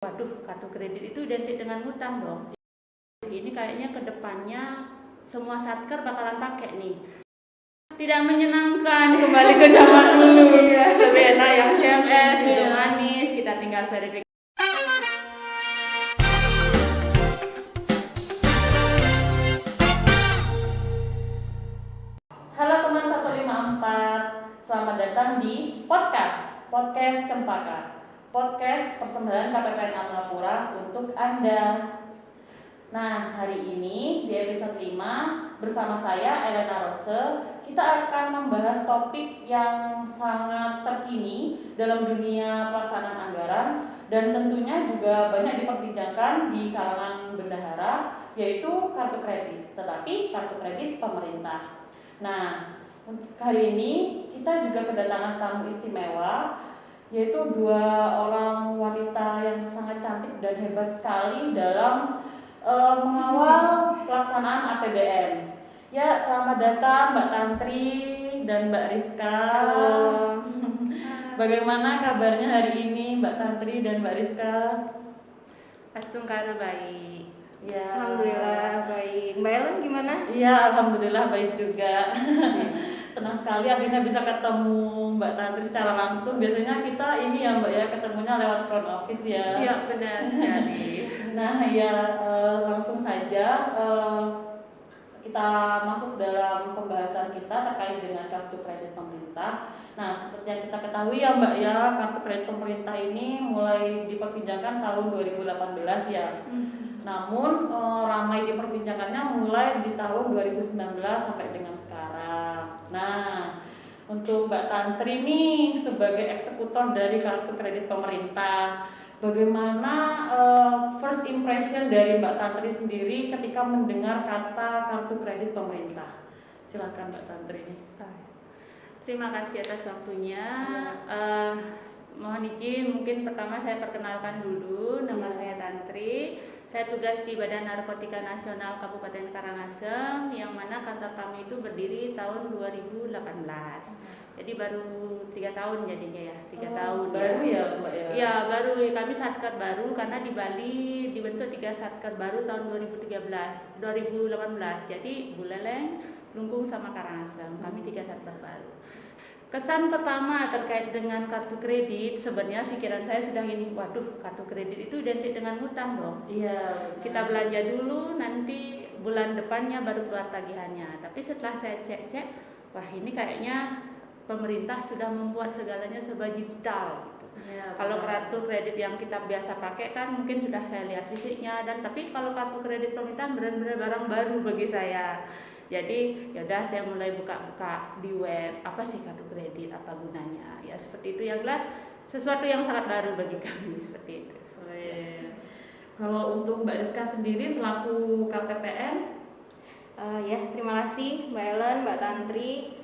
Waduh, kartu kredit itu identik dengan hutang dong. Ini kayaknya kedepannya semua satker bakalan pakai nih. Tidak menyenangkan kembali ke zaman dulu. Lebih enak yang CMS, duduk manis, kita tinggal verifikasi. Halo teman 154, selamat datang di podcast Cempaka. Podcast persembahan KPPN Amlapura untuk Anda. Nah, hari ini di episode 5 bersama saya Elena Rose, kita akan membahas topik yang sangat terkini dalam dunia pelaksanaan anggaran dan tentunya juga banyak diperbincangkan di kalangan bendahara, yaitu kartu kredit, tetapi kartu kredit pemerintah. Nah, untuk hari ini kita juga kedatangan tamu istimewa, yaitu dua orang wanita yang sangat cantik dan hebat sekali dalam mengawal pelaksanaan APBN. Ya, selamat datang Mbak Tantri dan Mbak Rizka. Halo. Bagaimana kabarnya hari ini Mbak Tantri dan Mbak Rizka? Astungkara baik. Ya. Alhamdulillah baik. Mbak Ellen gimana? Iya, alhamdulillah baik juga. Senang sekali akhirnya bisa ketemu Mbak Tantri secara langsung. Biasanya kita ini ya Mbak ya, ketemunya lewat front office ya. Iya, benar sekali. Nah ya, langsung saja kita masuk dalam pembahasan kita terkait dengan kartu kredit pemerintah. Nah, seperti yang kita ketahui ya Mbak ya, kartu kredit pemerintah ini mulai diperbincangkan tahun 2018 ya. Namun ramai diperbincangkannya mulai di tahun 2019 sampai dengan sekarang. Nah, untuk Mbak Tantri nih sebagai eksekutor dari kartu kredit pemerintah, bagaimana first impression dari Mbak Tantri sendiri ketika mendengar kata kartu kredit pemerintah? Silakan Mbak Tantri. Terima kasih atas waktunya. Mohon izin, mungkin pertama saya perkenalkan dulu, nama saya Tantri. Saya tugas di Badan Narkotika Nasional Kabupaten Karangasem, yang mana kantor kami itu berdiri tahun 2018. Jadi baru 3 tahun jadinya ya, 3 tahun. Baru ya Mbak ya? Ya baru, kami satker baru karena di Bali dibentuk 3 satker baru tahun 2018. Jadi Buleleng, Lungkung sama Karangasem, kami 3 satker baru. Kesan pertama terkait dengan kartu kredit, sebenarnya pikiran saya sudah ini, waduh, kartu kredit itu identik dengan hutang dong. Iya. Kita belanja dulu, nanti bulan depannya baru keluar tagihannya. Tapi setelah saya cek-cek, wah ini kayaknya pemerintah sudah membuat segalanya serba digital. Ya, kalau kartu kredit yang kita biasa pakai kan mungkin sudah saya lihat fisiknya, dan tapi kalau kartu kredit pemerintah benar-benar barang baru bagi saya. Jadi yaudah saya mulai buka-buka di web, apa sih kartu kredit, apa gunanya, ya seperti itu. Yang jelas sesuatu yang sangat baru bagi kami, seperti itu. Kalau untuk Mbak Rizka sendiri selaku KPPN? Ya, terima kasih Mbak Ellen, Mbak Tantri.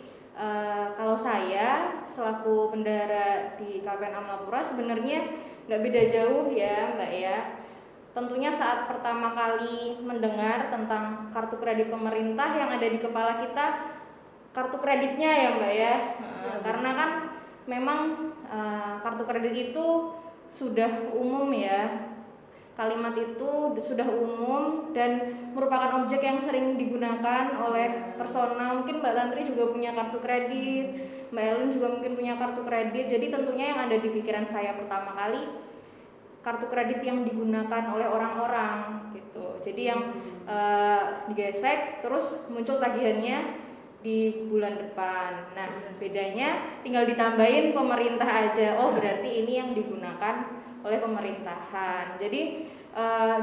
Kalau saya selaku bendahara di KPPN Amlapura sebenarnya nggak beda jauh ya Mbak ya. Tentunya saat pertama kali mendengar tentang kartu kredit pemerintah, yang ada di kepala kita kartu kreditnya ya Mbak ya. Karena kan memang kartu kredit itu sudah umum ya. Kalimat itu sudah umum dan merupakan objek yang sering digunakan oleh personal. Mungkin Mbak Tantri juga punya kartu kredit, Mbak Ellen juga mungkin punya kartu kredit. Jadi tentunya yang ada di pikiran saya pertama kali kartu kredit yang digunakan oleh orang-orang gitu. Jadi yang digesek terus muncul tagihannya di bulan depan. Nah, bedanya tinggal ditambahin pemerintah aja. Oh, berarti ini yang digunakan oleh pemerintahan. Jadi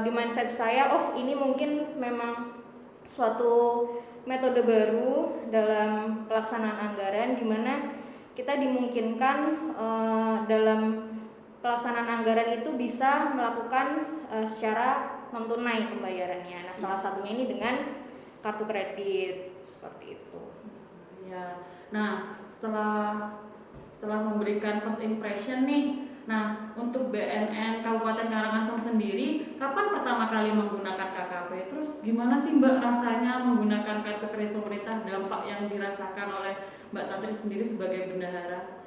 di mindset saya, oh ini mungkin memang suatu metode baru dalam pelaksanaan anggaran, di mana kita dimungkinkan dalam pelaksanaan anggaran itu bisa melakukan secara non tunai pembayarannya. Nah, salah satunya ini dengan kartu kredit seperti itu. Ya. Nah, setelah memberikan first impression nih, nah untuk BNN Kabupaten Karangasem sendiri, kapan pertama kali menggunakan KKP? Terus gimana sih Mbak rasanya menggunakan kartu kredit pemerintah, dampak yang dirasakan oleh Mbak Tantri sendiri sebagai bendahara?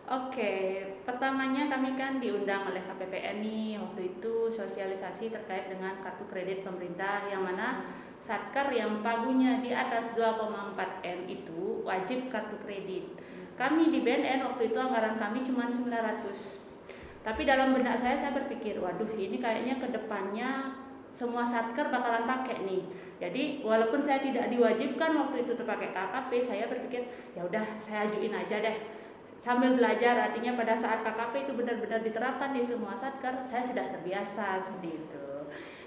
Oke, pertamanya kami kan diundang oleh KPPN nih waktu itu sosialisasi terkait dengan kartu kredit pemerintah yang mana Satker yang pagunya di atas 2,4 M itu wajib kartu kredit. Kami di BNN waktu itu anggaran kami cuma 900. Tapi dalam benak saya berpikir, waduh ini kayaknya ke depannya semua Satker bakalan pakai nih. Jadi walaupun saya tidak diwajibkan waktu itu terpakai KKP, saya berpikir ya udah saya ajuin aja deh. Sambil belajar, artinya pada saat KKP itu benar-benar diterapkan di semua Satker, saya sudah terbiasa seperti itu.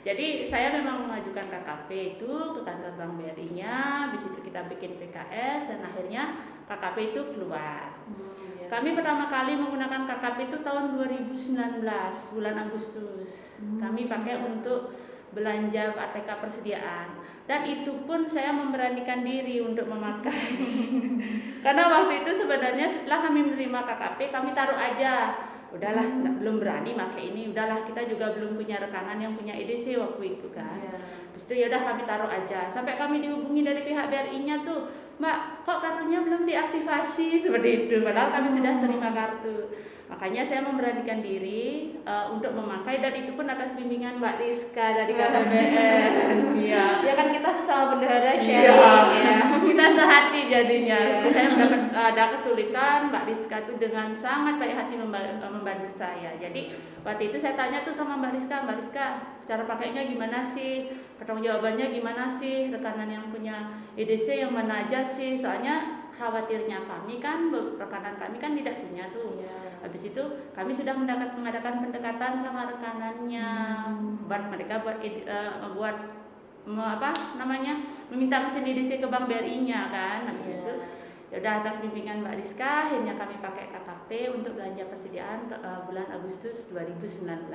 Jadi saya memang mengajukan KKP itu ke kantor Bank BRI-nya, di situ kita bikin PKS dan akhirnya KKP itu keluar. Kami pertama kali menggunakan KKP itu tahun 2019 bulan Agustus. Kami pakai untuk belanja ATK persediaan dan itu pun saya memberanikan diri untuk memakai karena waktu itu sebenarnya setelah kami menerima KKP kami taruh aja, udahlah belum berani pakai ini, udahlah kita juga belum punya rekanan yang punya EDC waktu itu kan. Terus itu ya udah kami taruh aja sampai kami dihubungi dari pihak BRI-nya tuh, Mbak kok kartunya belum diaktifasi seperti itu, padahal kami sudah terima kartu. Makanya saya memberanikan diri untuk memakai dan itu pun atas bimbingan Mbak Rizka dari KPPN. Iya. Ya kan kita sesama bendahara sharing Iya. ya. Kita sehati jadinya. Saya mendapat ada kesulitan, Mbak Rizka tuh dengan sangat baik hati membantu saya. Jadi waktu itu saya tanya tuh sama Mbak Rizka, cara pakainya gimana sih? Pertanggungjawabannya gimana sih? Rekanan yang punya EDC yang mana aja sih? Soalnya khawatirnya kami kan rekanan kami kan tidak punya tuh. Habis itu kami sudah mengadakan pendekatan sama rekanannya buat mereka meminta mesin EDC ke Bank BRI-nya kan. Habis itu ya udah atas bimbingan Mbak Rizka akhirnya kami pakai KKP untuk belanja persediaan bulan Agustus 2019.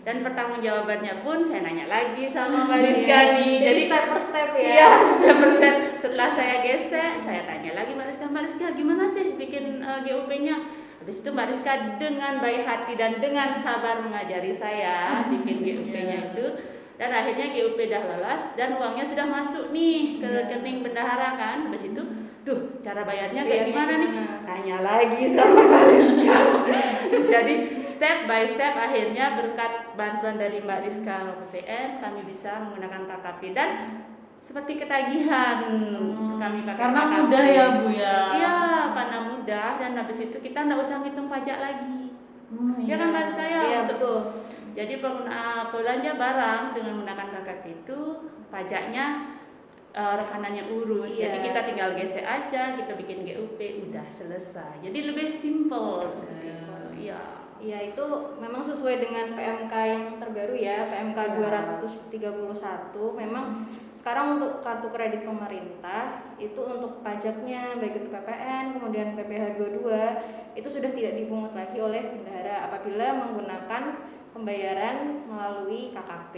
Dan pertanggungjawabannya pun saya nanya lagi sama Mbak Rizka nih. Jadi step per step ya. Iya, step per step. Setelah saya gesek, saya tanya lagi Mbak Rizka gimana sih bikin GUP-nya? Habis itu Mbak Rizka dengan baik hati dan dengan sabar mengajari saya bikin GUP-nya itu. Dan akhirnya GUP dah lolos dan uangnya sudah masuk nih ke rekening bendahara kan. Habis itu, cara bayarnya kayak gimana nih? Tanya lagi sama Mbak Rizka. Jadi step by step akhirnya berkat bantuan dari Mbak Rizka KPPN kami bisa menggunakan KKP dan seperti ketagihan kami pakai karena KKP. mudah ya Bu ya. Iya, karena mudah dan habis itu kita nggak usah ngitung pajak lagi. Ya kan Mbak saya. Iya betul. Jadi belanja barang dengan menggunakan KKP itu pajaknya rekanannya urus. Jadi kita tinggal gesek aja, kita bikin GUP udah selesai. Jadi lebih simple. Iya. Ya itu memang sesuai dengan PMK yang terbaru ya, PMK 231. Memang sekarang untuk kartu kredit pemerintah itu untuk pajaknya baik itu PPN kemudian PPh 22 itu sudah tidak dipungut lagi oleh bendahara apabila menggunakan pembayaran melalui KKP.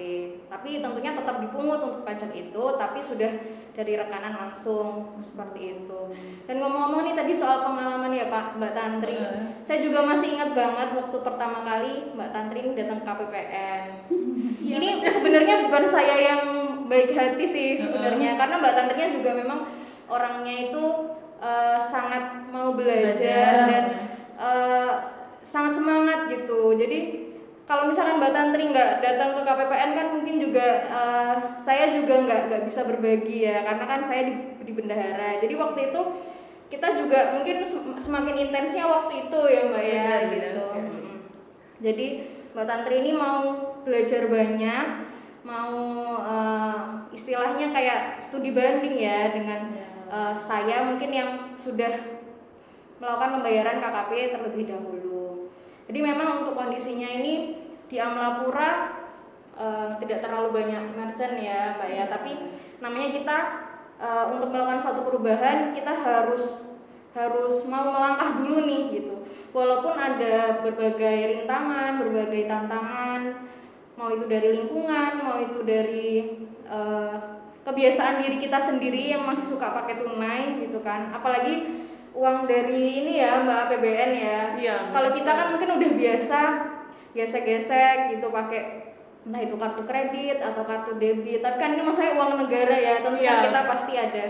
Tapi tentunya tetap dipungut untuk pajak itu, tapi sudah dari rekanan langsung seperti itu. Dan ngomong-ngomong nih tadi soal pengalaman ya Pak, Mbak Tantri. Saya juga masih ingat banget waktu pertama kali Mbak Tantri datang ke KPPN. Ini sebenarnya bukan saya yang baik hati sih sebenarnya, karena Mbak Tantrinya juga memang orangnya itu sangat mau belajar dan sangat semangat gitu. Jadi kalau misalkan Mbak Tantri nggak datang ke KPPN kan mungkin juga saya juga nggak bisa berbagi ya, karena kan saya di bendahara. Jadi waktu itu kita juga mungkin semakin intensnya waktu itu ya Mbak ya gitu. Jadi Mbak Tantri ini mau belajar banyak, mau istilahnya kayak studi banding ya dengan saya mungkin yang sudah melakukan pembayaran KKP terlebih dahulu. Jadi memang untuk kondisinya ini di Amlapura tidak terlalu banyak merchant ya Mbak ya, tapi namanya kita untuk melakukan suatu perubahan kita harus mau melangkah dulu nih gitu. Walaupun ada berbagai rintangan, berbagai tantangan, mau itu dari lingkungan, mau itu dari kebiasaan diri kita sendiri yang masih suka pakai tunai gitu kan. Apalagi uang dari ini ya Mbak APBN ya. Kalau kita kan mungkin udah biasa gesek-gesek gitu pakai entah itu kartu kredit atau kartu debit. Tapi kan ini maksudnya uang negara ya, tentunya kita pasti ada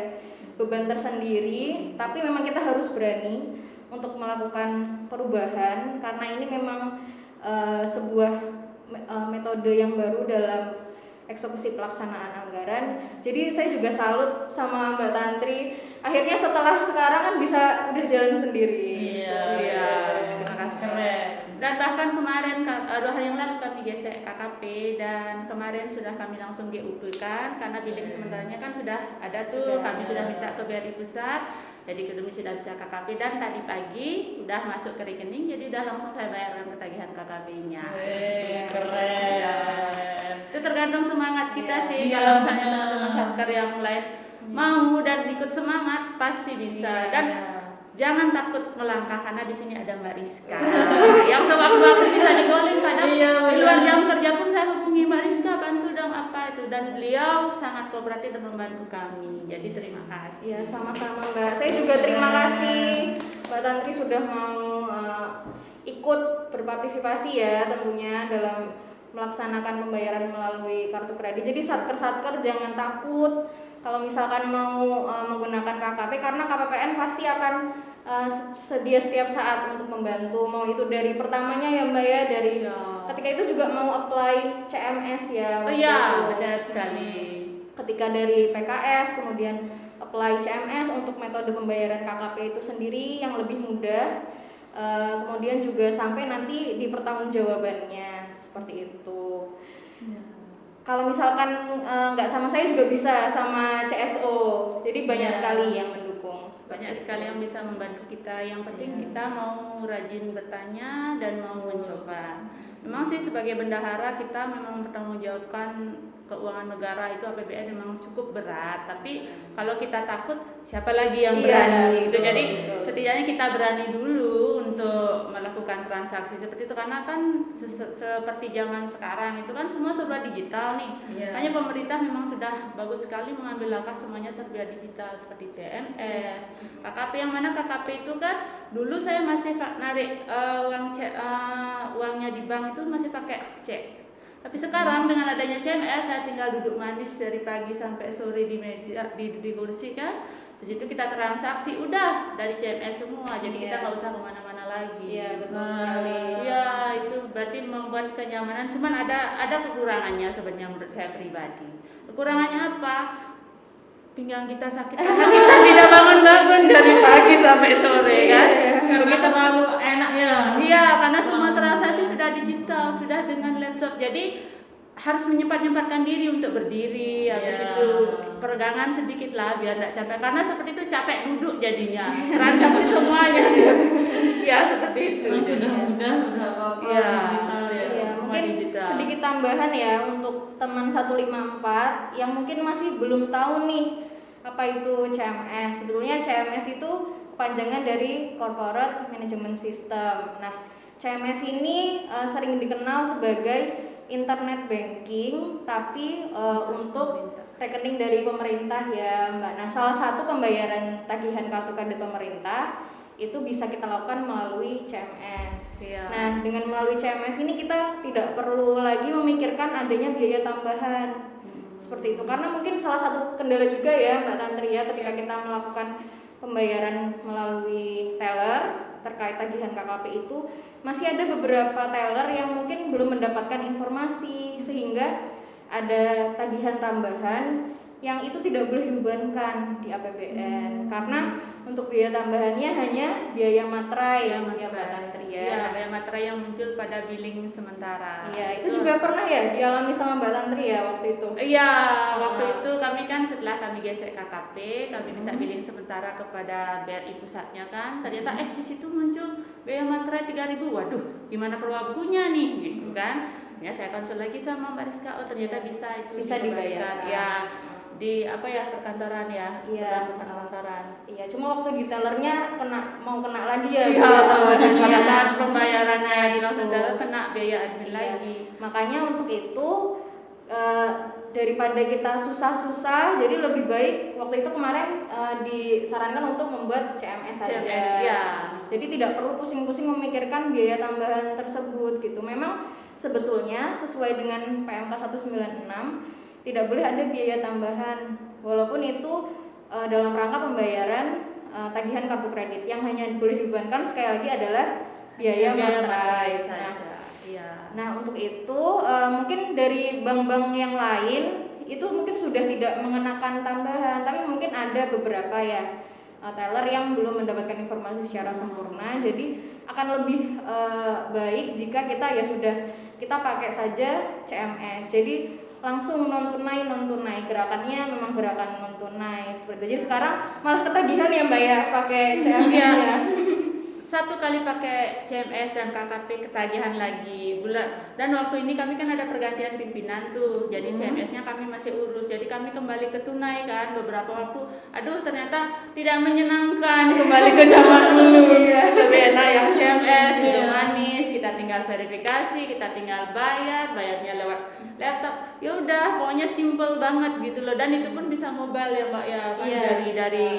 beban tersendiri. Tapi memang kita harus berani untuk melakukan perubahan karena ini memang sebuah metode yang baru dalam eksekusi pelaksanaan anggaran. Jadi saya juga salut sama Mbak Tantri. Akhirnya setelah sekarang kan udah jalan sendiri. Iya. Terima kasih. Keren. Dan bahkan kemarin 2 hari yang lalu kami gesek KKP dan kemarin sudah kami langsung GUP kan karena billing sementaranya kan sudah ada tuh. Kami sudah minta ke BRI Pusat. Jadi kami sudah bisa KKP dan tadi pagi udah masuk ke rekening jadi udah langsung saya bayarkan ketagihan KKP-nya. Keren. Itu tergantung semangat kita sih. Iya, Kalau misalnya benar. teman-teman satker yang lain mau dan ikut semangat pasti bisa. Dan jangan takut melangkah karena di sini ada Mbak Rizka yang sewaktu-waktu bisa digolin kadang di luar jam kerja pun saya hubungi Mbak Rizka bantu dong apa itu dan beliau sangat kooperatif dan membantu kami. Jadi terima kasih. Ya sama-sama Mbak. Saya juga terima kasih Mbak Tantri sudah mau ikut berpartisipasi ya tentunya dalam melaksanakan pembayaran melalui kartu kredit. Jadi satker-satker jangan takut kalau misalkan mau menggunakan KKP karena KPPN pasti akan sedia setiap saat untuk membantu. Mau itu dari pertamanya ya Mbak ya dari ketika itu juga mau apply CMS ya. Oh iya, benar sekali. Ketika dari PKS kemudian apply CMS untuk metode pembayaran KKP itu sendiri yang lebih mudah. Kemudian juga sampai nanti di pertanggungjawabannya seperti itu. Kalau misalkan nggak sama saya juga bisa sama CSO. Jadi banyak sekali yang mendukung. Banyak sekali yang bisa membantu kita. Yang penting kita mau rajin bertanya dan mau mencoba. Memang sih sebagai bendahara kita memang mempertanggungjawabkan keuangan negara itu APBN memang cukup berat. Tapi kalau kita takut siapa lagi yang berani? Gitu. Jadi setidaknya kita berani dulu untuk melakukan transaksi seperti itu karena kan seperti zaman sekarang itu kan semua serba digital nih. Hanya pemerintah memang sudah bagus sekali mengambil langkah semuanya serba digital seperti CMS, KKP yang mana KKP itu kan dulu saya masih narik uangnya di bank itu masih pakai cek. Tapi sekarang dengan adanya CMS saya tinggal duduk manis dari pagi sampai sore di meja di kursi kan. Di situ kita transaksi udah dari CMS semua. Jadi kita nggak usah kemana-mana lagi. Iya betul sekali. Ya itu berarti membuat kenyamanan. Cuman ada kekurangannya sebenarnya menurut saya pribadi. Kekurangannya apa? Pinggang kita sakit karena kita tidak bangun-bangun dari pagi sampai sore kan. Begitu terlalu enaknya. Iya, karena semua transaksi sudah digital, sudah dengan laptop. Jadi harus menyempatkan diri untuk berdiri, habis itu peregangan sedikit lah biar tidak capek. Karena seperti itu capek duduk jadinya. Transaksi semuanya. Ya seperti itu. Sudah mudah, udah apa-apa digital ya. Iya, mungkin digital. sedikit tambahan ya untuk teman 154 yang mungkin masih belum tahu nih apa itu CMS. Sebetulnya CMS itu kepanjangan dari Corporate Management System. Nah, CMS ini sering dikenal sebagai internet banking tapi untuk rekening dari pemerintah ya Mbak. Nah, salah satu pembayaran tagihan kartu kredit pemerintah itu bisa kita lakukan melalui CMS. Nah, dengan melalui CMS ini kita tidak perlu lagi memikirkan adanya biaya tambahan. Seperti itu. Karena mungkin salah satu kendala juga ya Mbak Tantri ya ketika kita melakukan pembayaran melalui teller terkait tagihan KKP itu masih ada beberapa teller yang mungkin belum mendapatkan informasi sehingga ada tagihan tambahan yang itu tidak boleh dibebankan di APBN karena untuk biaya tambahannya hanya biaya materai ya Mbak Tantri ya. Iya, biaya materai yang muncul pada billing sementara. Iya, itu juga pernah ya dialami sama Mbak Tantri ya waktu itu. Iya, waktu itu kami kan setelah kami gesek KKP, kami minta billing sementara kepada BRI pusatnya kan. Ternyata di situ muncul biaya materai 3.000. Waduh, gimana perwabukunya nih gitu kan. Ya saya konsul lagi sama Mbak Rizka, ternyata bisa dibayar. Ya. Di perkantoran ya. Iya, perkantoran. Iya, cuma waktu di tellernya mau kena lagi ya. Iya, tambahannya. pada saat pembayarannya di itu. saudara kena biaya admin lagi. Makanya untuk itu daripada kita susah-susah, jadi lebih baik waktu itu kemarin disarankan untuk membuat CMS saja. Ya. Jadi tidak perlu pusing-pusing memikirkan biaya tambahan tersebut gitu. Memang sebetulnya sesuai dengan PMK 196 tidak boleh ada biaya tambahan walaupun itu dalam rangka pembayaran tagihan kartu kredit. Yang hanya boleh dibebankan sekali lagi adalah biaya materai. Nah, untuk itu mungkin dari bank-bank yang lain itu mungkin sudah tidak mengenakan tambahan, tapi mungkin ada beberapa ya teller yang belum mendapatkan informasi secara sempurna. Jadi akan lebih baik jika kita ya sudah kita pakai saja CMS. Jadi langsung non tunai gerakannya memang gerakan non tunai seperti itu. Jadi sekarang malah ketagihan ya Mbak ya pakai CMS ya. Satu kali pakai CMS dan KKP ketagihan lagi bulan, dan waktu ini kami kan ada pergantian pimpinan tuh, jadi CMS-nya kami masih urus, jadi kami kembali ke tunai kan beberapa waktu, aduh ternyata tidak menyenangkan kembali ke zaman dulu. Lebih enak yang CMS, duduk manis, kita tinggal verifikasi, kita tinggal bayarnya lewat laptop, ya udah pokoknya simple banget gitu loh, dan itu pun bisa mobile ya Mbak ya kan, dari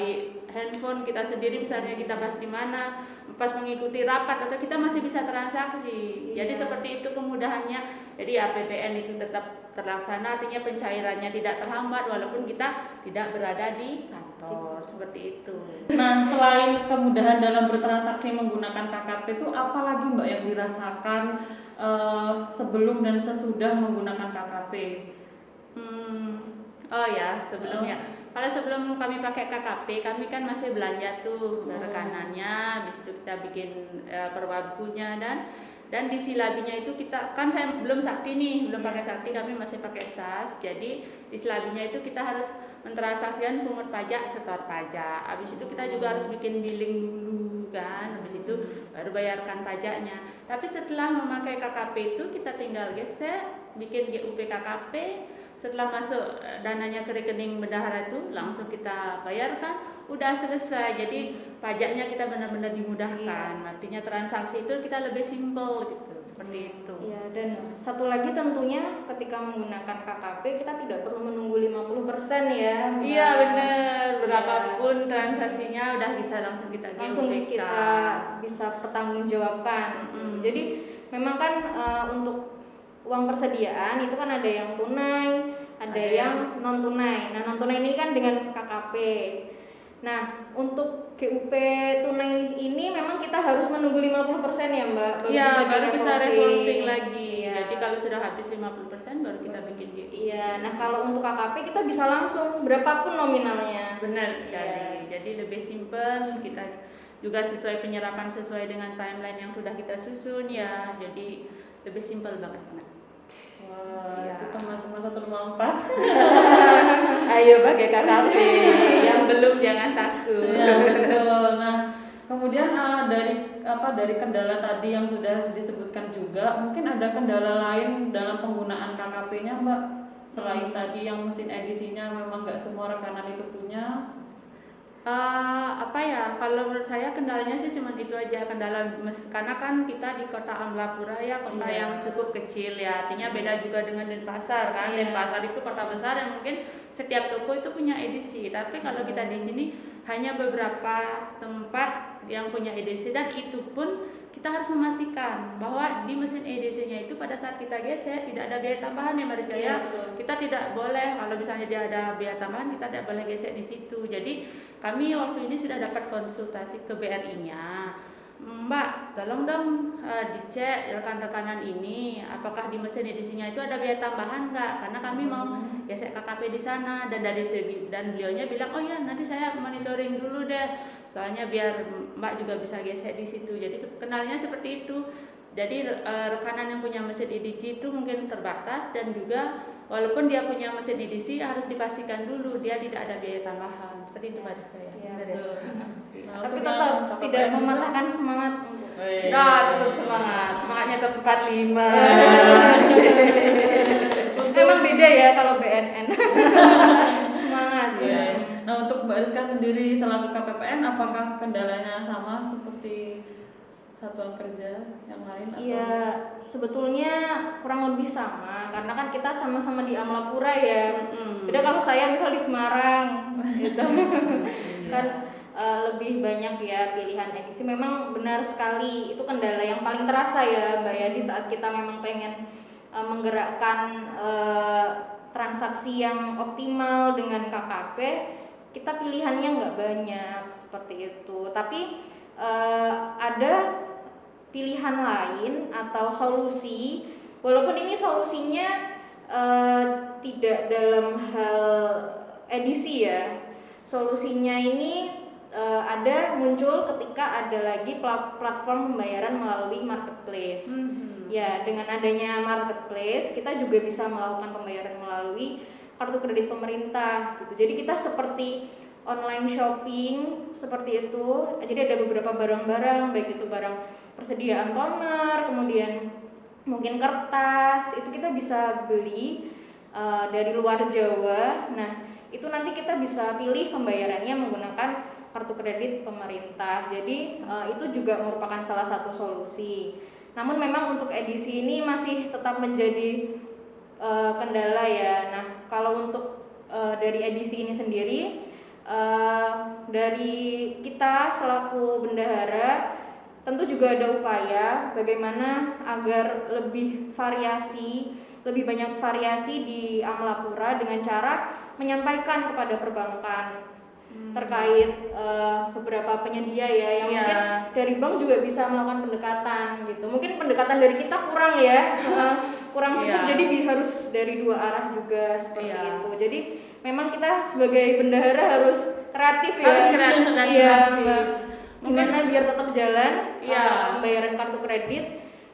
handphone kita sendiri, misalnya kita pas di mana pas mengikuti rapat atau kita masih bisa transaksi. Jadi seperti itu kemudahannya. Jadi APBN itu tetap terlaksana, artinya pencairannya tidak terhambat walaupun kita tidak berada di kantor, seperti itu. Nah, selain kemudahan dalam bertransaksi menggunakan KKP itu apa lagi Mbak yang dirasakan sebelum dan sesudah menggunakan KKP? Oh ya, sebelumnya. Kalau sebelum kami pakai KKP, kami kan masih belanja tuh rekanannya, habis itu kita bikin perwabukunya dan di silabinya itu kita kan saya belum sakti nih, belum pakai sakti, kami masih pakai SAS. Jadi di silabinya itu kita harus mentransaksikan pungut pajak, setor pajak. Habis itu kita juga harus bikin billing dulu kan, habis itu baru bayarkan pajaknya. Tapi setelah memakai KKP itu kita tinggal geser, bikin GUP KKP. Setelah masuk dananya ke rekening bendahara itu langsung kita bayarkan, udah selesai. Jadi pajaknya kita benar-benar dimudahkan. Artinya transaksi itu kita lebih simpel gitu, seperti itu. Iya, dan satu lagi tentunya ketika menggunakan KKP kita tidak perlu menunggu 50% ya. Iya benar, berapapun transaksinya udah bisa langsung kita kita bisa pertanggungjawabkan. Jadi memang kan untuk uang persediaan itu kan ada yang tunai, ada yang non tunai. Nah, non tunai ini kan dengan KKP. Nah, untuk GUP tunai ini memang kita harus menunggu 50% ya, Mbak. Baru bisa revolving lagi. Ya. Jadi kalau sudah habis 50% baru kita bikin GUP. Iya, nah kalau untuk KKP kita bisa langsung berapapun nominalnya. Benar sekali. Jadi lebih simpel, kita juga sesuai penyerapan sesuai dengan timeline yang sudah kita susun ya. Jadi lebih simpel banget. Wah, itu teman-teman 154. Ayo pakai KKP. Yang belum jangan takut. Ya, betul. Nah, kemudian dari kendala tadi yang sudah disebutkan juga, mungkin ada kendala lain dalam penggunaan KKP-nya, Mbak. Selain tadi yang mesin edisinya memang nggak semua rekanan itu punya. Kalau menurut saya kendalanya sih cuma itu aja, karena kan kita di kota Amlapura ya, kota yang cukup kecil ya, artinya beda juga dengan Denpasar kan. Denpasar itu kota besar yang mungkin setiap toko itu punya edisi, tapi kalau kita di sini hanya beberapa tempat yang punya edisi, dan itu pun kita harus memastikan bahwa di mesin edisinya itu pada saat kita geser tidak ada biaya tambahan ya Mariska ya. Kita tidak boleh, kalau misalnya dia ada biaya tambahan, kita tidak boleh geser di situ. Jadi kami waktu ini sudah dapat konsultasi ke BRI-nya. Mbak, tolong dong dicek rekan-rekanan ini apakah di mesin edisinya itu ada biaya tambahan nggak? Karena kami mau gesek KKP di sana, dan beliaunya bilang, oh ya nanti saya monitoring dulu deh, soalnya biar Mbak juga bisa gesek di situ. Jadi kenalnya seperti itu. Jadi rekanan yang punya mesin edisi itu mungkin terbatas, dan juga walaupun dia punya mesin edisi harus dipastikan dulu dia tidak ada biaya tambahan. Seperti itu Mbak Rizka ya. Tapi tetap tidak mematahkan semangat. Tetap semangat. Semangatnya tetap 45. Memang beda ya kalau BNN. Semangat. Nah, untuk Mbak Rizka sendiri selaku KPPN, apakah kendalanya sama seperti satuan kerja yang lain? Iya, sebetulnya kurang lebih sama, karena kan kita sama-sama di Amlapura ya. Beda kalau saya misal di Semarang gitu. Kan lebih banyak ya pilihan edisi. Memang benar sekali itu kendala yang paling terasa ya Mbak ya, di saat kita memang pengen menggerakkan transaksi yang optimal dengan KKP, kita pilihannya nggak banyak. seperti itu. Tapi ada pilihan lain atau solusi, walaupun ini solusinya tidak dalam hal edisi ya. Solusinya ini ada muncul ketika ada lagi platform pembayaran melalui marketplace. Ya, dengan adanya marketplace kita juga bisa melakukan pembayaran melalui kartu kredit pemerintah gitu. Jadi kita seperti online shopping seperti itu. Jadi ada beberapa barang-barang, baik itu barang persediaan toner, kemudian mungkin kertas, itu kita bisa beli dari luar Jawa. Nah, itu nanti kita bisa pilih pembayarannya menggunakan kartu kredit pemerintah. Jadi itu juga merupakan salah satu solusi. Namun memang untuk edisi ini masih tetap menjadi kendala ya. Nah, kalau untuk dari edisi ini sendiri, dari kita selaku bendahara tentu juga ada upaya bagaimana agar lebih banyak variasi di Amlapura dengan cara menyampaikan kepada perbankan terkait beberapa penyedia ya yang mungkin dari bank juga bisa melakukan pendekatan gitu. Mungkin pendekatan dari kita kurang ya, kurang cukup, jadi harus dari dua arah juga seperti itu. Jadi memang kita sebagai bendahara harus kreatif ya. Harus kreatif dan Mbak. Gimana biar tetap jalan pembayaran kartu kredit,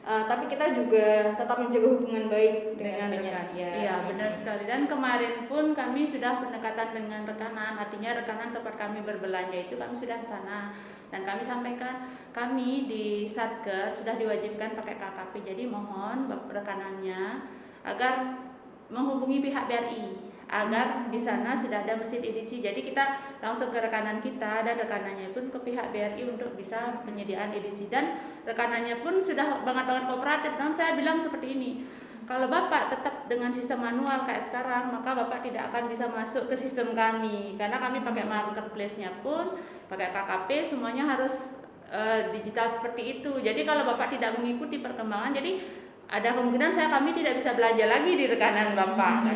tapi kita juga tetap menjaga hubungan baik dengan penyedia. Iya, benar sekali. Dan kemarin pun kami sudah pendekatan dengan rekanan, artinya rekanan tempat kami berbelanja itu kami sudah ke sana dan kami sampaikan kami di Satker sudah diwajibkan pakai KKP. Jadi mohon rekanannya agar menghubungi pihak BRI agar di sana sudah ada mesin edisi. Jadi kita langsung ke rekanan kita dan rekanannya pun ke pihak BRI untuk bisa penyediaan edisi, dan rekanannya pun sudah banget kooperatif. Dan saya bilang seperti ini, kalau Bapak tetap dengan sistem manual kayak sekarang, maka Bapak tidak akan bisa masuk ke sistem kami, karena kami pakai marketplace-nya pun pakai KKP, semuanya harus digital seperti itu. Jadi kalau Bapak tidak mengikuti perkembangan, jadi ada kemungkinan kami tidak bisa belanja lagi di rekanan Bapak.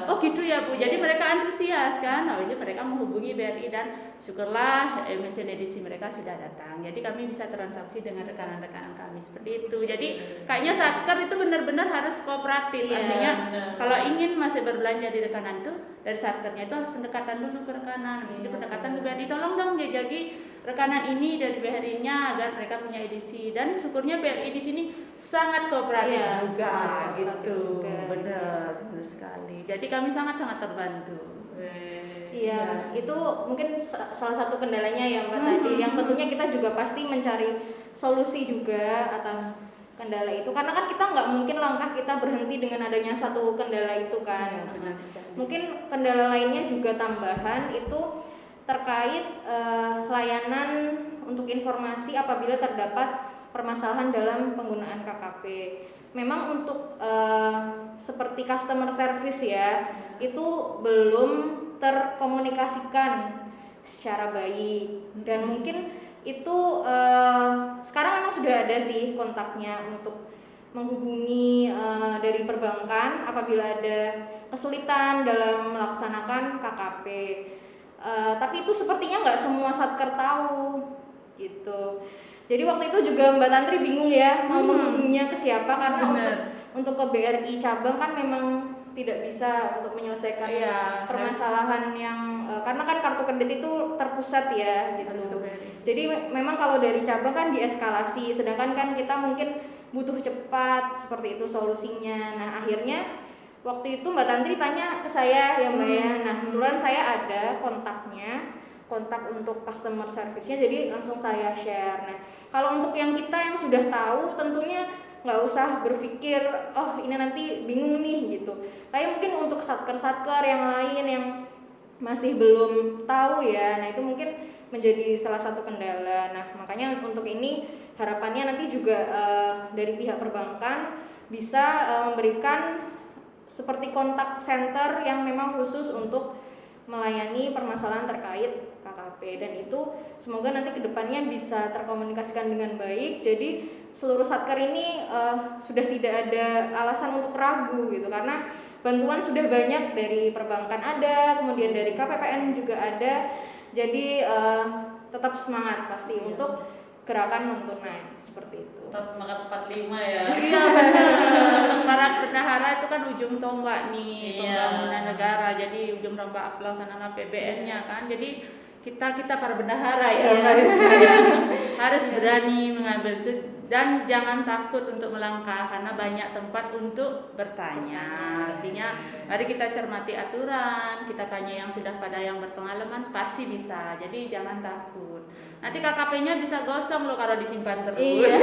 Oh gitu ya Bu. Jadi mereka antusias kan. Nah, jadi mereka menghubungi BRI dan syukurlah mesin edisi mereka sudah datang. Jadi kami bisa transaksi dengan rekanan-rekanan kami seperti itu. Jadi kayaknya Satker itu benar-benar harus kooperatif. Artinya kalau ingin masih berbelanja di rekanan itu, dari Satkernya itu harus pendekatan dulu ke rekanan. Habis itu pendekatan ke BRI. Tolong dong jajaki rekanan ini dari BRI-nya agar mereka punya edisi. Dan syukurnya BRI di sini sangat kooperatif juga gitu. Benar sekali. Jadi kami sangat-sangat terbantu. Iya, itu mungkin salah satu kendalanya ya Mbak tadi. Yang tentunya kita juga pasti mencari solusi juga atas kendala itu, karena kan kita nggak mungkin langkah kita berhenti dengan adanya satu kendala itu kan. Mungkin kendala lainnya juga tambahan itu terkait layanan untuk informasi apabila terdapat permasalahan dalam penggunaan KKP. Memang untuk seperti customer service ya, itu belum terkomunikasikan secara baik, dan mungkin itu sekarang memang sudah ada sih kontaknya untuk menghubungi dari perbankan apabila ada kesulitan dalam melaksanakan KKP. Tapi itu sepertinya nggak semua Satker tahu gitu. Jadi waktu itu juga Mbak Tantri bingung ya mau menghubunginya ke siapa, karena untuk ke BRI cabang kan memang tidak bisa untuk menyelesaikan permasalahan yang karena kan kartu kredit itu terpusat ya gitu. Jadi memang kalau dari cabang kan dieskalasi, sedangkan kan kita mungkin butuh cepat seperti itu solusinya. Nah akhirnya waktu itu Mbak Tantri tanya ke saya ya Mbak ya. Nah kebetulan saya ada kontak untuk customer service-nya, jadi langsung saya share. Nah kalau untuk yang kita yang sudah tahu tentunya nggak usah berpikir oh ini nanti bingung nih gitu. Tapi mungkin untuk satker-satker yang lain yang masih belum tahu ya, nah itu mungkin menjadi salah satu kendala. Nah makanya untuk ini harapannya nanti juga dari pihak perbankan bisa memberikan seperti kontak center yang memang khusus untuk melayani permasalahan terkait KKP, dan itu semoga nanti kedepannya bisa terkomunikasikan dengan baik. Jadi seluruh satker ini sudah tidak ada alasan untuk ragu gitu, karena bantuan sudah banyak dari perbankan ada, kemudian dari KPPN juga ada. Jadi tetap semangat pasti untuk gerakan non tunai seperti itu. Tetap semangat 45 ya. Iya benar. Para bendahara itu kan ujung tombak nih pembangunan negara. Jadi ujung tombak pelaksanaan APBN-nya kan. Jadi kita para bendahara ya harus berani mengambil itu dan jangan takut untuk melangkah karena banyak tempat untuk bertanya. Artinya mari kita cermati aturan, kita tanya yang sudah pada yang berpengalaman pasti bisa. Jadi jangan takut. Nanti KKP-nya bisa gosong loh kalau disimpan terus. Iya.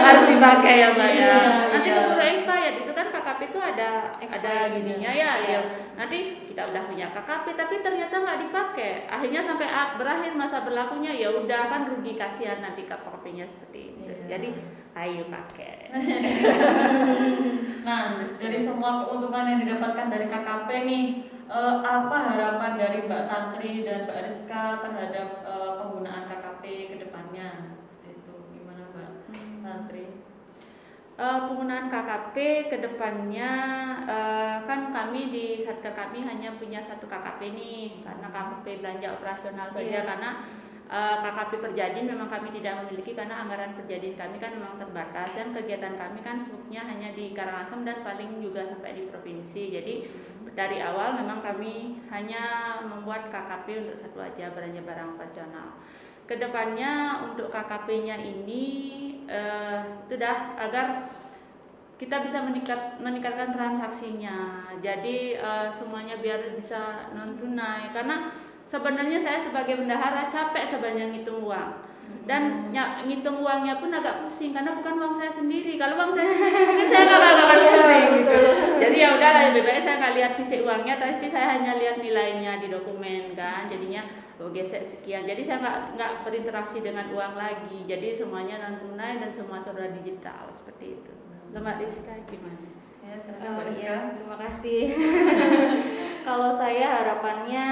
Harus dipakai ya Mbak ya. Iya, Nanti iya. keburu expired itu kan KKP itu ada gininya ya. Iya. Nanti kita udah punya KKP tapi ternyata nggak dipakai. Akhirnya sampai berakhir masa berlakunya ya udah kan rugi, kasihan nanti KKP-nya seperti itu. Jadi ayo pakai. Nah, dari semua keuntungan yang didapatkan dari KKP nih, apa harapan dari Mbak Tantri dan Mbak Rizka terhadap penggunaan KKP ke depannya? Seperti itu. Gimana Mbak Tantri? Penggunaan KKP ke depannya kan kami di Satker kami hanya punya satu KKP nih karena KKP belanja operasional saja karena KKP Perjadin memang kami tidak memiliki karena anggaran Perjadin kami kan memang terbatas dan kegiatan kami kan suknya hanya di Karangasem dan paling juga sampai di provinsi. Jadi dari awal memang kami hanya membuat KKP untuk satu aja, belanja barang operasional. Kedepannya untuk KKP-nya ini sudah agar kita bisa meningkatkan transaksinya. Jadi semuanya biar bisa non tunai karena sebenarnya saya sebagai bendahara capek sebenarnya ngitung uang dan ngitung uangnya pun agak pusing karena bukan uang saya sendiri. Kalau uang saya sendiri mungkin saya nggak akan pusing gitu. Jadi ya udahlah, lebih baik saya nggak lihat fisik uangnya tapi saya hanya lihat nilainya di dokumen kan. Jadinya gesek sekian. Jadi saya nggak berinteraksi dengan uang lagi. Jadi semuanya non tunai dan semua sudah digital seperti itu. Mbak Rizka gimana? Ya, silakan Mbak Rizka. Terima kasih. Kalau saya harapannya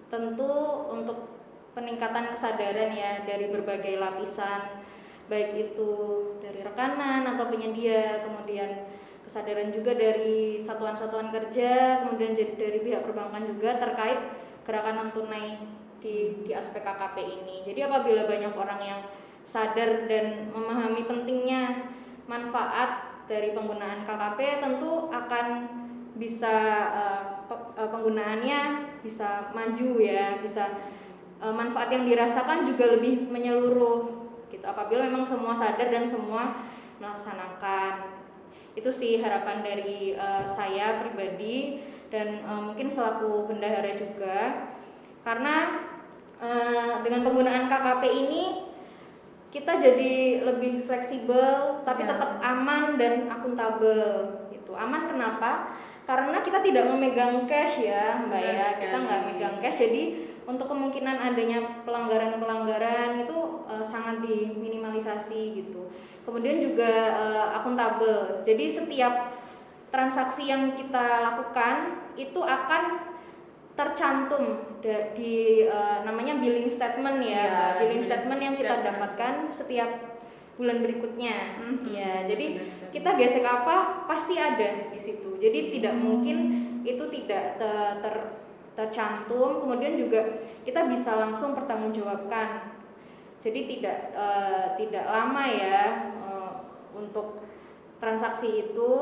tentu untuk peningkatan kesadaran ya dari berbagai lapisan, baik itu dari rekanan atau penyedia, kemudian kesadaran juga dari satuan-satuan kerja, kemudian dari pihak perbankan juga terkait gerakan non tunai di aspek KKP ini. Jadi apabila banyak orang yang sadar dan memahami pentingnya manfaat dari penggunaan KKP, tentu akan bisa penggunaannya bisa maju ya, bisa manfaat yang dirasakan juga lebih menyeluruh gitu apabila memang semua sadar dan semua melaksanakan. Itu sih harapan dari saya pribadi dan mungkin selaku bendahara juga, karena dengan penggunaan KKP ini kita jadi lebih fleksibel tapi tetap aman dan akuntabel gitu. Aman kenapa? Karena kita tidak memegang cash ya Mbak ya, kita nggak megang cash, jadi untuk kemungkinan adanya pelanggaran-pelanggaran itu sangat diminimalisasi gitu. Kemudian juga akuntabel, jadi setiap transaksi yang kita lakukan itu akan tercantum di namanya billing statement ya, billing statement yang kita dapatkan setiap bulan berikutnya. Ya, jadi kita gesek apa pasti ada di situ. Jadi tidak mungkin itu tidak tercantum. Kemudian juga kita bisa langsung pertanggungjawabkan. Jadi tidak lama ya untuk transaksi itu,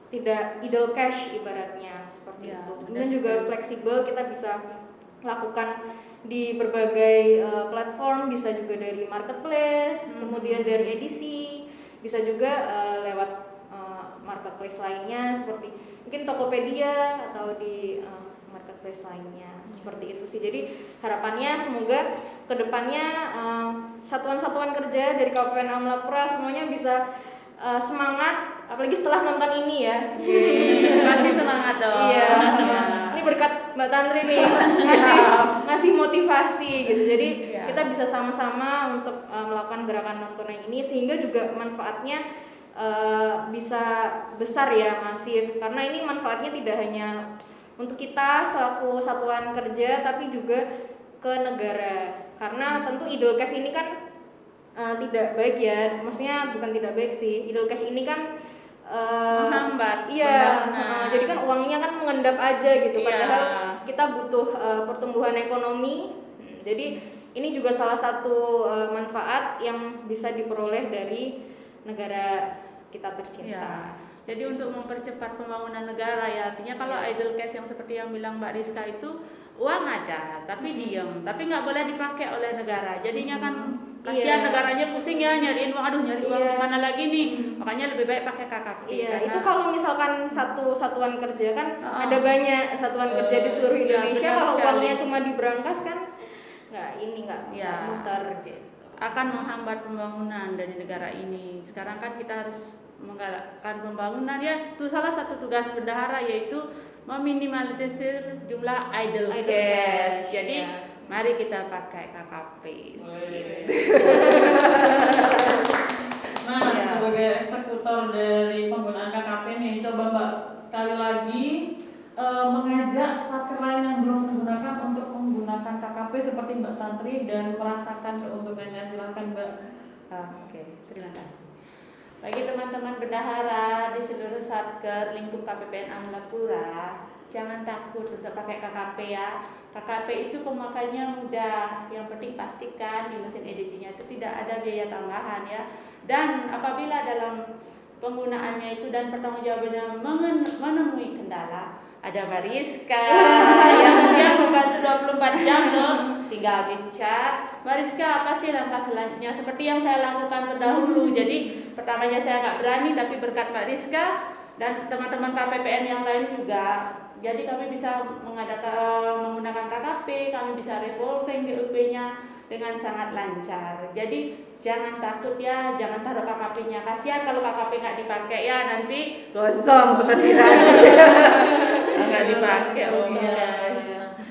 tidak idle cash ibaratnya seperti itu. Kemudian juga fleksibel, kita bisa lakukan di berbagai platform, bisa juga dari marketplace, kemudian dari edisi, bisa juga lewat marketplace lainnya seperti mungkin Tokopedia atau di marketplace lainnya seperti itu sih. Jadi harapannya semoga kedepannya satuan-satuan kerja dari Kabupaten Amlapura semuanya bisa semangat, apalagi setelah nonton ini ya. Masih semangat dong. Iya. Ini berkat Mbak Tantri nih ngasih motivasi gitu. Jadi kita bisa sama-sama untuk melakukan gerakan non tunai ini sehingga juga manfaatnya bisa besar ya, masif. Karena ini manfaatnya tidak hanya untuk kita selaku satuan kerja tapi juga ke negara. Karena tentu idle cash ini kan tidak baik ya, maksudnya bukan tidak baik sih. Idle cash ini kan menghambat. Iya, jadi kan uangnya kan mengendap aja gitu. Padahal kita butuh pertumbuhan ekonomi. Jadi ini juga salah satu manfaat yang bisa diperoleh dari negara kita tercinta. Ya. Jadi untuk mempercepat pembangunan negara ya, artinya kalau idle cash yang seperti yang bilang Mbak Rizka itu uang ada tapi diem, tapi nggak boleh dipakai oleh negara. Jadinya kan kasihan negaranya pusing ya nyariin uang, aduh nyari uang di mana lagi nih. Makanya lebih baik pakai KKP. Iya, itu kalau misalkan satu satuan kerja kan ada banyak satuan kerja di seluruh Indonesia, kalau uangnya cuma diberangkas kan nggak muter gitu. Akan menghambat pembangunan dari negara ini. Sekarang kan kita harus menggalakkan pembangunan ya. Itu salah satu tugas bendahara yaitu meminimalisir jumlah idle cash. Jadi mari kita pakai KKP. Nah, sebagai eksekutor dari penggunaan KKP nih, coba Mbak sekali lagi mengajak satker lain yang belum menggunakan untuk menggunakan KKP seperti Mbak Tantri dan merasakan keuntungannya. Silahkan Mbak. Oke, terima kasih. Bagi teman-teman bendahara di seluruh satker lingkup KPPN Amlapura, jangan takut untuk pakai KKP ya. KKP itu pemakainya mudah. Yang penting pastikan di mesin EDC-nya itu tidak ada biaya tambahan ya. Dan apabila dalam penggunaannya itu dan pertanggungjawabannya menemui kendala, ada Mariska yang siap membantu 24 jam loh. Tinggal di chat, Mariska apa sih langkah selanjutnya? Seperti yang saya lakukan terdahulu. Jadi pertamanya saya nggak berani, tapi berkat Mariska dan teman-teman KPPN yang lain juga, jadi kami bisa menggunakan KKP, kami bisa revolving DUP-nya dengan sangat lancar. Jadi jangan takut ya, jangan taruh KKP-nya. Kasihan kalau KKP nggak dipakai ya, nanti gosong seperti tadi. Nggak dipakai.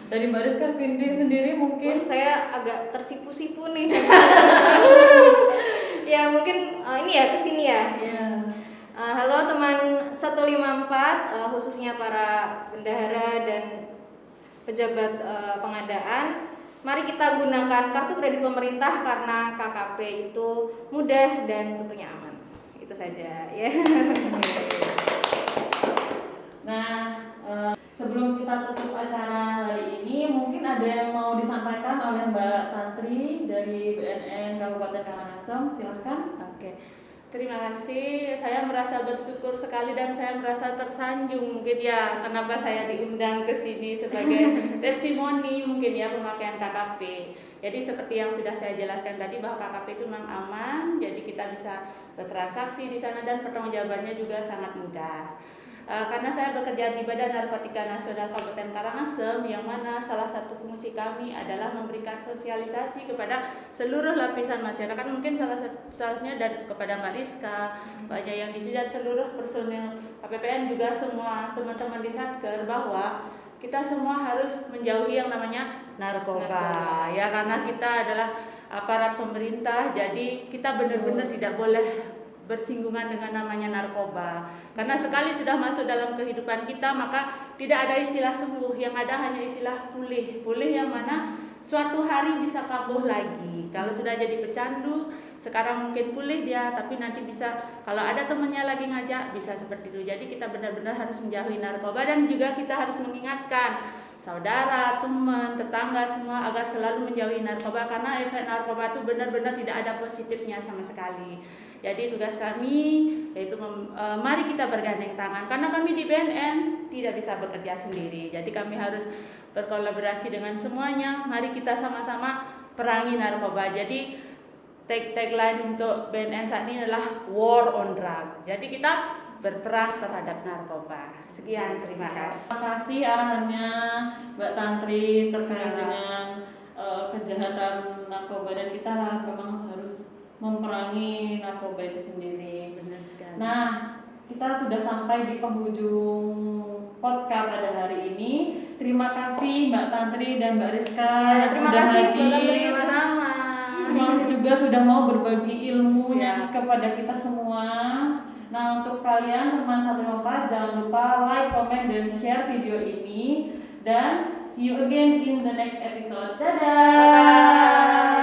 Dari Mbak Rizka sendiri mungkin saya agak tersipu-sipu nih. Ya mungkin ini ya kesini ya. Halo teman 154, khususnya para bendahara dan pejabat pengadaan. Mari kita gunakan kartu kredit pemerintah karena KKP itu mudah dan tentunya aman. Itu saja ya. Nah, sebelum kita tutup acara hari ini, mungkin ada yang mau disampaikan oleh Mbak Tantri dari BNN Kabupaten Karangasem. Silahkan. Oke. Terima kasih, saya merasa bersyukur sekali dan saya merasa tersanjung mungkin ya kenapa saya diundang ke sini sebagai testimoni mungkin ya pemakaian KKP. Jadi seperti yang sudah saya jelaskan tadi bahwa KKP itu memang aman, jadi kita bisa bertransaksi di sana dan pertanggungjawabannya juga sangat mudah. Karena saya bekerja di Badan Narkotika Nasional Kabupaten Karangasem, yang mana salah satu fungsi kami adalah memberikan sosialisasi kepada seluruh lapisan masyarakat, mungkin salah satunya dan kepada Mbak Rizka, Mbak Jayang di sini dan seluruh personil KPPN juga semua teman-teman di Satker bahwa kita semua harus menjauhi yang namanya narkoba. Ya, karena kita adalah aparat pemerintah, jadi kita benar-benar tidak boleh bersinggungan dengan namanya narkoba. Karena sekali sudah masuk dalam kehidupan kita, maka tidak ada istilah sembuh, yang ada hanya istilah pulih. Pulih yang mana suatu hari bisa kambuh lagi. Kalau sudah jadi pecandu, sekarang mungkin pulih dia, tapi nanti bisa kalau ada temannya lagi ngajak bisa seperti itu. Jadi kita benar-benar harus menjauhi narkoba dan juga kita harus mengingatkan saudara, teman, tetangga semua agar selalu menjauhi narkoba karena efek narkoba itu benar-benar tidak ada positifnya sama sekali. Jadi tugas kami yaitu mari kita bergandeng tangan karena kami di BNN tidak bisa bekerja sendiri. Jadi kami harus berkolaborasi dengan semuanya. Mari kita sama-sama perangi narkoba. Jadi tagline untuk BNN saat ini adalah War on Drug. Jadi kita berperang terhadap narkoba. Sekian, terima kasih. Terima kasih arahannya Mbak Tantri terkait dengan kejahatan narkoba dan kita memang harus memperangi narkoba itu sendiri. Benar sekali. Nah, kita sudah sampai di penghujung podcast pada hari ini. Terima kasih Mbak Tantri dan Mbak Rizka yang terima sudah kasih, hadir. Sama-sama. Terima kasih juga sudah mau berbagi ilmunya kepada kita semua. Nah, untuk kalian teman 154 jangan lupa like, comment, dan share video ini. Dan see you again in the next episode. Dadah!